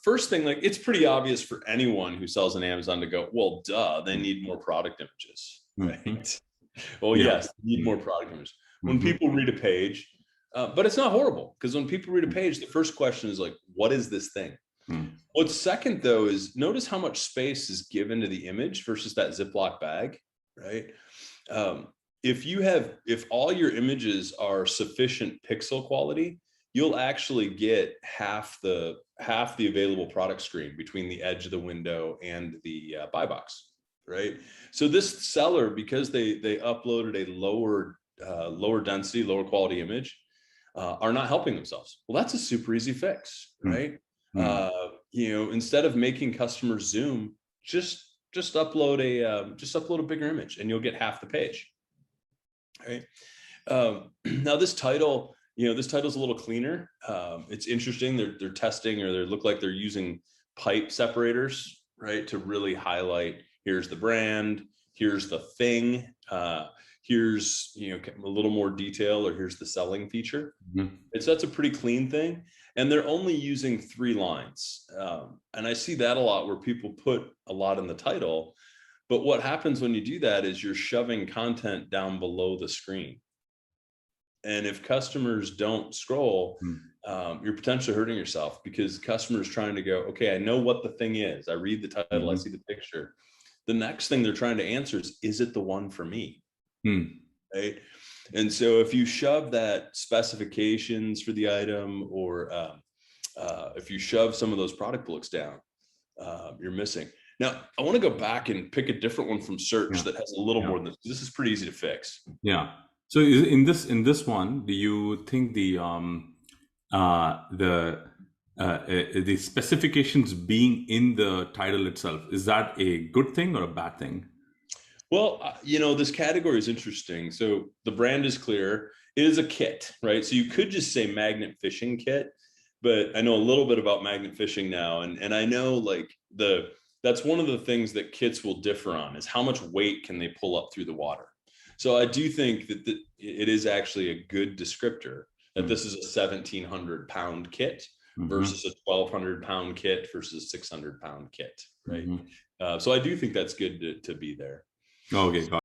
first thing, like it's pretty obvious for anyone who sells on Amazon to go, well, duh, they need more product images, right? Well, yes, they need more product images. When people read a page, but it's not horrible, because when people read a page, the first question is like, what is this thing? What's second, though, is notice how much space is given to the image versus that Ziploc bag, right? If all your images are sufficient pixel quality, you'll actually get half the available product screen between the edge of the window and the buy box, right? So this seller, because they uploaded a lower density, lower quality image, are not helping themselves. Well, that's a super easy fix, right? Instead of making customers zoom, just upload a bigger image, and you'll get half the page, right? Now this title, this title's a little cleaner. It's interesting. They're testing, or they look like they're using pipe separators, right, to really highlight, here's the brand, here's the thing, here's a little more detail, or here's the selling feature. So that's a pretty clean thing. And they're only using 3 lines. And I see that a lot, where people put a lot in the title, but what happens when you do that is you're shoving content down below the screen. And if customers don't scroll, you're potentially hurting yourself, because customers trying to go, okay, I know what the thing is. I read the title, I see the picture. The next thing they're trying to answer is it the one for me? Right? And so if you shove that specifications for the item, or if you shove some of those product bullets down, you're missing. Now, I want to go back and pick a different one from search that has a little more than this. This is pretty easy to fix. Yeah. So in this one, do you think the specifications being in the title itself, is that a good thing or a bad thing? Well, this category is interesting. So the brand is clear. It is a kit, right? So you could just say magnet fishing kit, but I know a little bit about magnet fishing now. And I know that's one of the things that kits will differ on, is how much weight can they pull up through the water. So I do think that it is actually a good descriptor that this is a 1,700 pound kit versus a 1,200 pound kit versus a 600 pound kit, right? So I do think that's good to be there. Okay, got it.